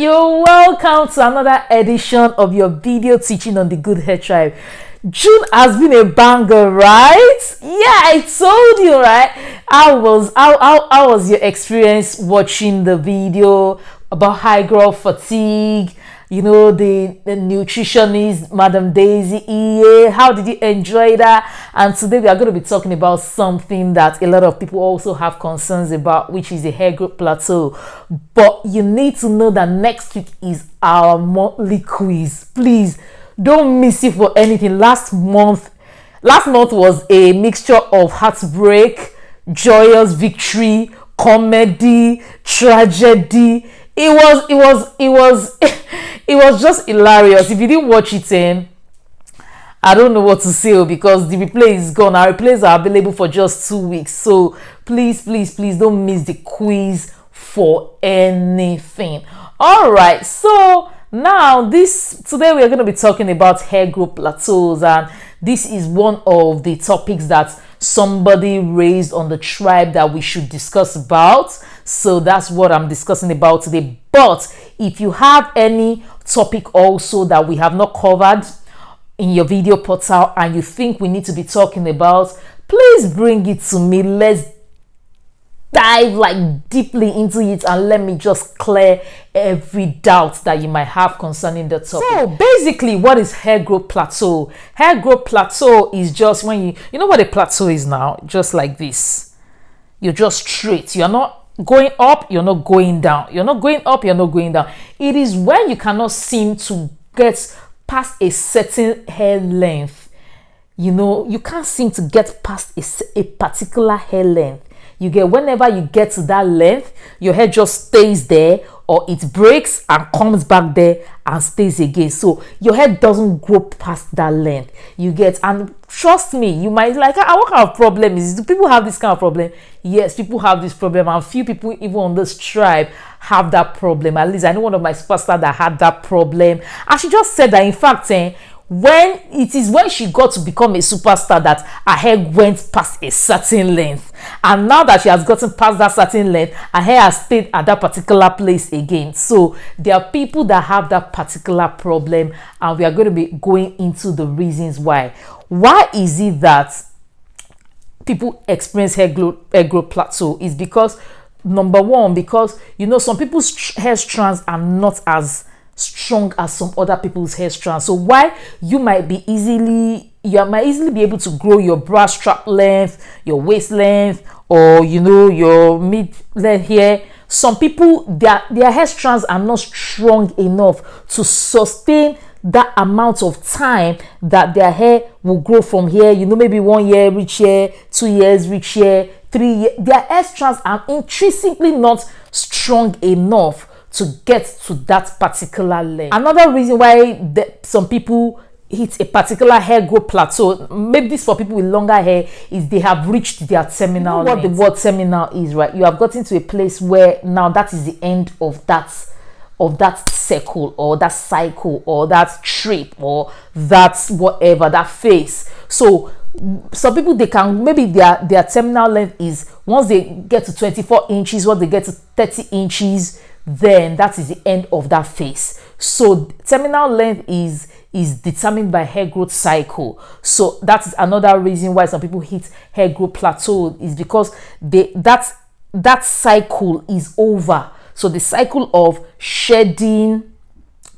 you're welcome to another edition of your video teaching on the Good Hair Tribe. June has been a banger, right? Yeah, I told you, right? How was your experience watching the video about high growth fatigue? You know, the nutritionist, Madam Daisy EA. How did you enjoy that? And today we are going to be talking about something that a lot of people also have concerns about, which is the hair growth plateau. But you need to know that next week is our monthly quiz. Please don't miss it for anything. Last month was a mixture of heartbreak, joyous victory, comedy, tragedy. It was just hilarious. If you didn't watch it, I don't know what to say because the replay is gone. Our replays are available for just 2 weeks. So please don't miss the quiz for anything. All right. So now today we are going to be talking about hair growth plateaus, and this is one of the topics that somebody raised on the tribe that we should discuss about. So that's what I'm discussing about today. But if you have any topic also that we have not covered in your video portal and you think we need to be talking about, please bring it to me. Let's dive deeply into it and let me just clear every doubt that you might have concerning the topic. So basically, what is hair growth plateau? Hair growth plateau is just when you know what a plateau is now, just like this. You're just straight. You're not going up, you're not going down. You're not going up, you're not going down. It is when you cannot seem to get past a certain hair length. You know, you can't seem to get past a particular hair length. You get, whenever you get to that length, your hair just stays there, or it breaks and comes back there and stays again. So your hair doesn't grow past that length. You get, and trust me, you might like, what kind of problem is this? Do people have this kind of problem? Yes, people have this problem, and few people even on this tribe have that problem. At least I know one of my superstars that had that problem, and she just said that in fact, when she got to become a superstar that her hair went past a certain length, and now that she has gotten past that certain length, her hair has stayed at that particular place again. So there are people that have that particular problem, and we are going to be going into the reasons why. Why is it that people experience hair growth plateau? Is because, number one, because some people's hair strands are not as strong as some other people's hair strands. So why you might easily be able to grow your bra strap length, your waist length, or your mid length hair. Some people, their hair strands are not strong enough to sustain that amount of time that their hair will grow from here. Maybe 1 year reach here, 2 years reach here, 3 years. Their hair strands are intrinsically not strong enough to get to that particular length. Another reason why some people hit a particular hair growth plateau, maybe this for people with longer hair, is they have reached their terminal length. What the word terminal is, right? You have gotten to a place where now that is the end of that circle, or that cycle, or that trip, or that whatever, that phase. So some people, they can, maybe their terminal length is, once they get to 24 inches, once they get to 30 inches, then that is the end of that phase. So terminal length is determined by hair growth cycle. So that is another reason why some people hit hair growth plateau, is because that cycle is over. So the cycle of shedding,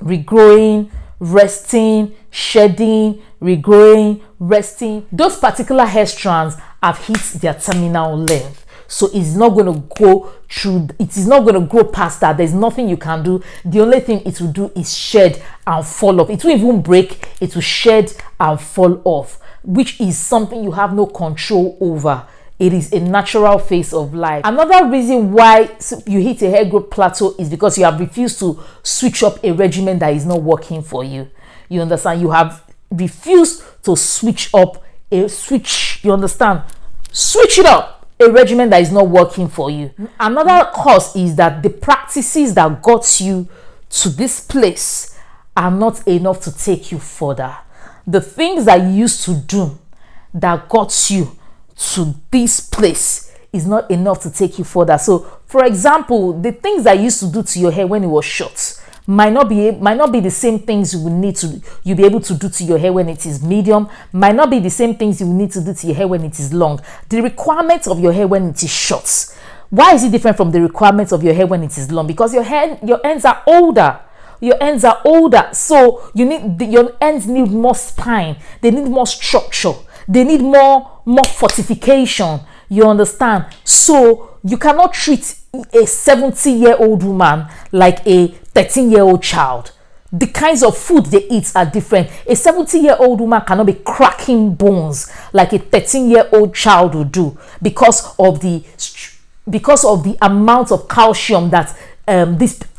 regrowing, resting, shedding, regrowing, resting, those particular hair strands have hit their terminal length. So it's not going to go through, it is not going to grow past that. There's nothing you can do. The only thing it will do is shed and fall off. It won't even break, it will shed and fall off, which is something you have no control over. It is a natural phase of life. Another reason why you hit a hair growth plateau is because you have refused to switch up a regimen that is not working for you. You understand? You have refused to switch up switch it up. A regimen that is not working for you. Another cause is that the practices that got you to this place are not enough to take you further. The things that you used to do that got you to this place is not enough to take you further. So, for example, the things that you used to do to your hair when it was short, might not be the same things you'll be able to do to your hair when it is medium, might not be the same things you will need to do to your hair when it is long. The requirements of your hair when it is short, why is it different from the requirements of your hair when it is long? Because your ends are older. Your ends are older, so your ends need more spine, they need more structure, they need more fortification. You understand? So you cannot treat a 70-year-old woman like a 13-year-old child. The kinds of food they eat are different. A 70-year-old woman cannot be cracking bones like a 13-year-old child will do, because of the amount of calcium that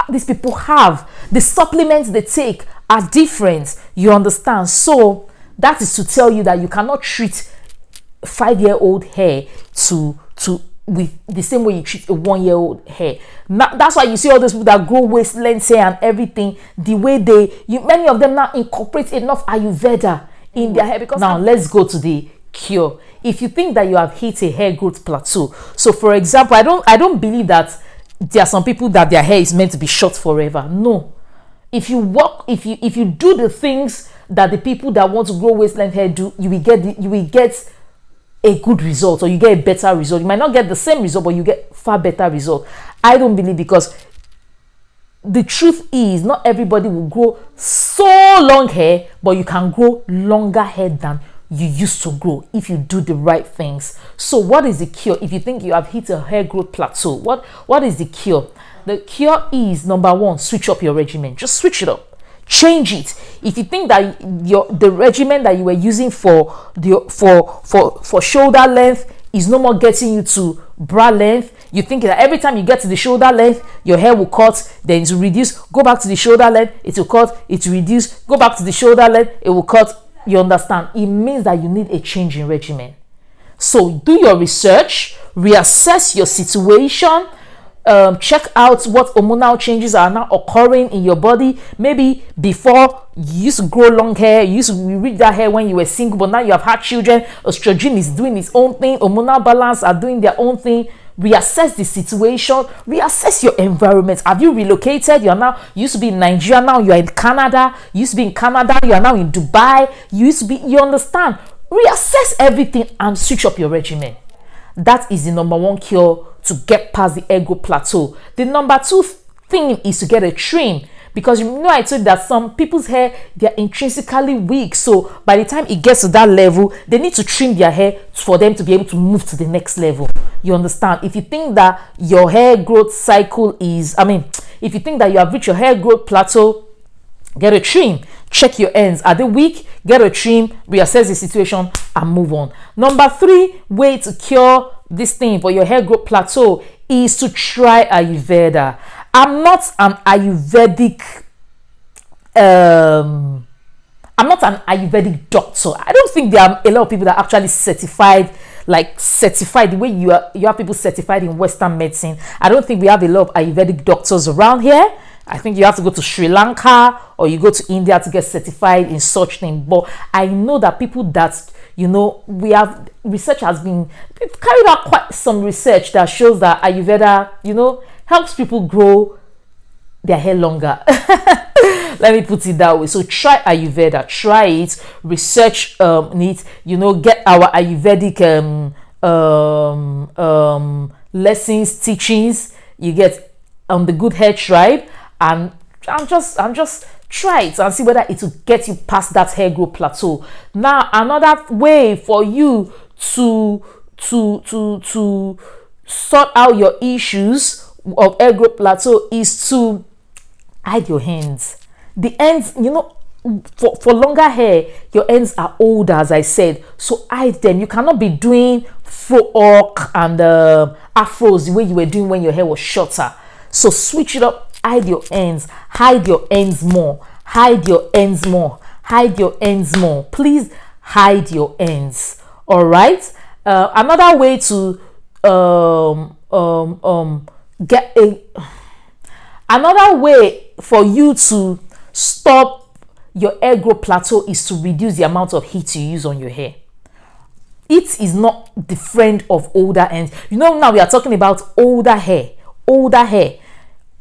these people have. The supplements they take are different. You understand? So that is to tell you that you cannot treat 5-year-old hair with the same way you treat a 1-year-old hair. Now, that's why you see all those people that grow waist length hair and everything, the way many of them now incorporate enough Ayurveda in their hair. Because now let's go to the cure. If you think that you have hit a hair growth plateau, so for example, I don't believe that there are some people that their hair is meant to be short forever. No. If you do the things that the people that want to grow waist length hair do, you will get a good result, or you get a better result. You might not get the same result, but you get far better result. I don't believe, because the truth is not everybody will grow so long hair, but you can grow longer hair than you used to grow if you do the right things. So what is the cure? If you think you have hit a hair growth plateau, what is the cure? The cure is, number one, switch up your regimen. Just switch it up. Change it. If you think that the regimen that you were using for shoulder length is no more getting you to bra length, you think that every time you get to the shoulder length, your hair will cut, then it will reduce, go back to the shoulder length, it will cut, it will reduce, go back to the shoulder length, it will cut. You understand? It means that you need a change in regimen. So do your research, reassess your situation, check out what hormonal changes are now occurring in your body. Maybe before you used to grow long hair, you used to reach that hair when you were single, but now you have had children, estrogen is doing its own thing, hormonal balance are doing their own thing. Reassess the situation, reassess your environment. Have you relocated? You used to be in Nigeria, now you are in Canada. You used to be in Canada, you are now in Dubai. You understand? Reassess everything and switch up your regimen. That is the number one cure to get past the hair growth plateau. The number two thing is to get a trim, because I told you that some people's hair, they're intrinsically weak, so by the time it gets to that level, they need to trim their hair for them to be able to move to the next level. You understand? If you think that your hair growth cycle is, if you think that you have reached your hair growth plateau, get a trim. Check your ends. Are they weak? Get a trim, reassess the situation, and move on. Number three way to cure this thing for your hair growth plateau is to try Ayurveda. I'm not an Ayurvedic doctor. I don't think there are a lot of people that are actually certified the way you have people certified in Western medicine. I don't think we have a lot of Ayurvedic doctors around here. I think you have to go to Sri Lanka or you go to India to get certified in such thing. But I know that people that, we have, research has been carried out, quite some research that shows that Ayurveda, helps people grow their hair longer. Let me put it that way. So try Ayurveda, try it, research it, get our Ayurvedic lessons, teachings you get on the Good Hair Tribe, and just try it and see whether it will get you past that hair growth plateau. Now, another way for you to sort out your issues of hair growth plateau is to hide your hands. The ends, for longer hair, your ends are older, as I said, so hide them. You cannot be doing faux hawk and afros the way you were doing when your hair was shorter. So switch it up. Hide your ends. Hide your ends more. Hide your ends more. Hide your ends more. Please hide your ends. All right. Another way to another way for you to stop your hair growth plateau is to reduce the amount of heat you use on your hair. It is not the friend of older ends. Now we are talking about older hair.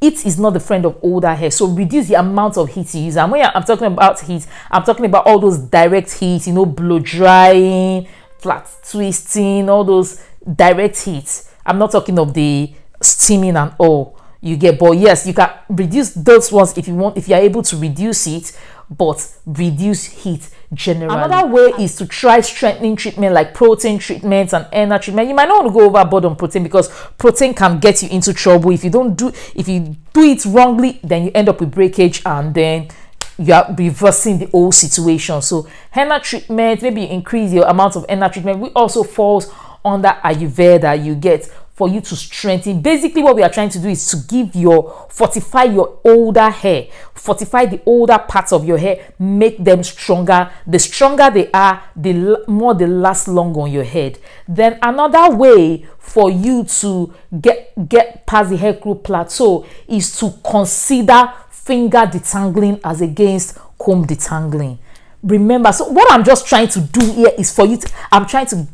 Heat is not the friend of older hair, so reduce the amount of heat you use. And when I'm talking about heat, I'm talking about all those direct heat, blow drying, flat twisting, all those direct heat. I'm not talking of the steaming and all you get, but yes, you can reduce those ones if you want, if you're able to reduce it, but reduce heat generally. Another way is to try strengthening treatment like protein treatments and henna treatment. You might not want to go overboard on protein because protein can get you into trouble if you do it wrongly. Then you end up with breakage, and then you are reversing the whole situation. So henna treatment, maybe you increase your amount of henna treatment, which also falls under Ayurveda. You get for you to strengthen. Basically, what we are trying to do is to fortify your older hair, fortify the older parts of your hair, make them stronger. The stronger they are, the more they last long on your head. Then another way for you to get past the hair growth plateau is to consider finger detangling as against comb detangling. Remember, so what I'm just trying to do here is for you to, I'm trying to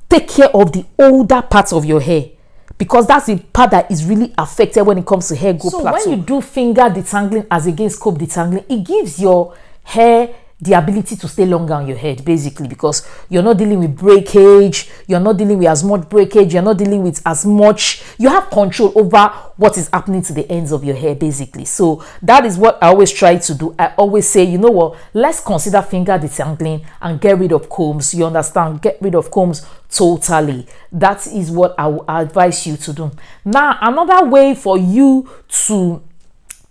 take care of the older parts of your hair, because that's the part that is really affected when it comes to hair growth plateau. So when you do finger detangling as against comb detangling, it gives your hair the ability to stay longer on your head, basically, because you're not dealing with breakage, you're not dealing with as much breakage, you're not dealing with as much, you have control over what is happening to the ends of your hair, basically. So that is what I always try to do. I always say, you know what, let's consider finger detangling and get rid of combs. You understand? Get rid of combs totally. That is what I will advise you to do. Now, another way for you to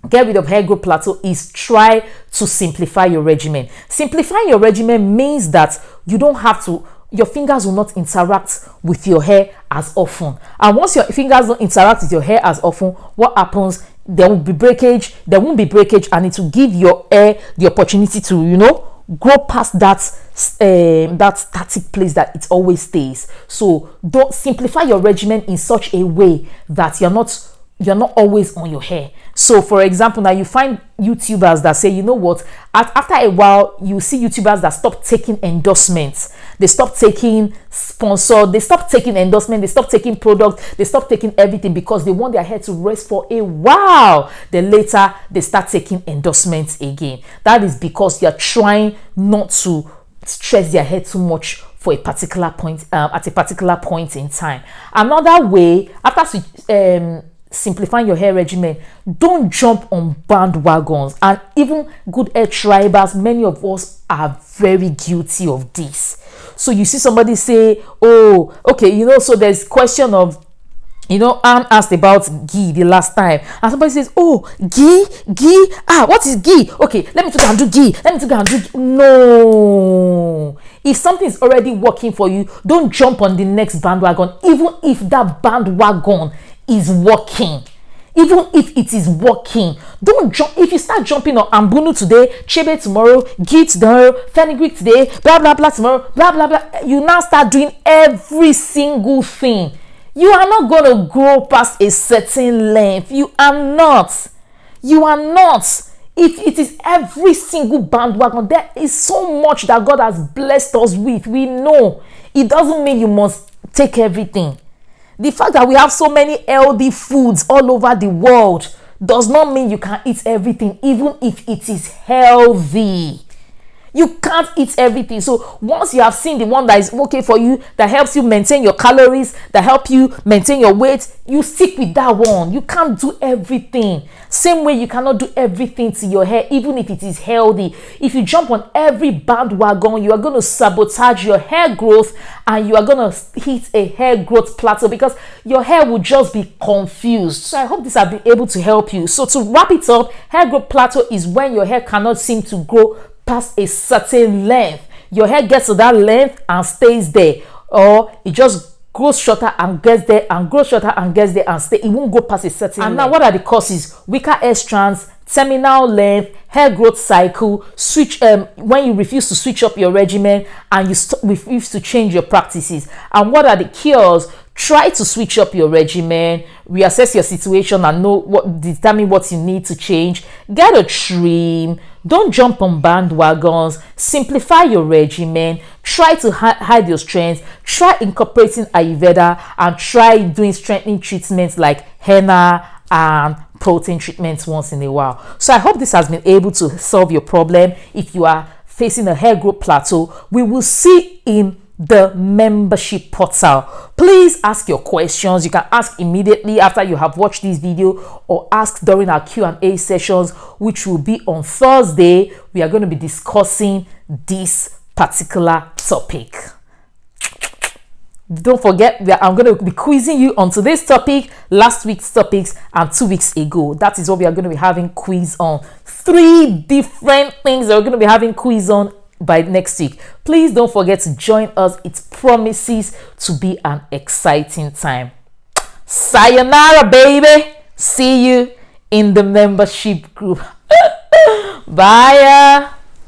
get rid of hair growth plateau is try to simplify your regimen. Simplifying your regimen means that you don't have to, your fingers will not interact with your hair as often. And once your fingers don't interact with your hair as often, what happens? There will be breakage, there won't be breakage, and it will give your hair the opportunity to, grow past that static place that it always stays. So don't simplify your regimen in such a way that you're not always on your hair. So for example, now you find YouTubers that say, you know what, after a while you see YouTubers that stop taking endorsements, they stop taking sponsor, they stop taking endorsement, they stop taking products, they stop taking everything because they want their hair to rest for a while. Then later they start taking endorsements again. That is because you're trying not to stress their hair too much for a particular point, at a particular point in time. Another way, after simplifying your hair regimen, don't jump on bandwagons. And even good hair tribers, many of us are very guilty of this. So you see somebody say, oh, okay, so there's question of, Anne asked about ghee the last time, and somebody says, oh, ghee, what is ghee? Okay, let me go and do ghee. No, if something is already working for you, don't jump on the next bandwagon, even if that bandwagon is working. Even if it is working, don't jump. If you start jumping on ambunu today, chebe tomorrow, ghee tomorrow, fenugreek today, blah blah blah tomorrow, blah blah blah, you now start doing every single thing. You are not going to grow past a certain length. You are not. If it is every single bandwagon, there is so much that God has blessed us with. We know it doesn't mean you must take everything. The fact that we have so many healthy foods all over the world does not mean you can eat everything, even if it is healthy. You can't eat everything. So once you have seen the one that is okay for you, that helps you maintain your calories, that help you maintain your weight, you stick with that one. You can't do everything. Same way you cannot do everything to your hair, even if it is healthy. If you jump on every bandwagon, you are going to sabotage your hair growth, and you are going to hit a hair growth plateau because your hair will just be confused. So I hope this has been able to help you. So to wrap it up, hair growth plateau is when your hair cannot seem to grow past a certain length. Your hair gets to that length and stays there, or it just grows shorter and gets there, and grows shorter and gets there and stay. It won't go past a certain length. Now what are the causes? Weaker hair strands, terminal length, hair growth cycle, when you refuse to switch up your regimen and you refuse to change your practices. And what are the cures? Try to switch up your regimen, reassess your situation and determine what you need to change. Get a trim, Don't jump on bandwagons. Simplify your regimen. Try to hide your strengths. Try incorporating Ayurveda, and try doing strengthening treatments like henna and protein treatments once in a while. So I hope this has been able to solve your problem. If you are facing a hair growth plateau, we will see in the membership portal. Please ask your questions. You can ask immediately after you have watched this video, or ask during our Q&A sessions, which will be on Thursday. We are going to be discussing this particular topic. Don't forget that I'm going to be quizzing you on today's topic, last week's topics, and 2 weeks ago. That is what we are going to be having quiz on. 3 different things that we're going to be having quiz on by next week. Please don't forget to join us. It promises to be an exciting time. Sayonara, baby. See you in the membership group. Bye.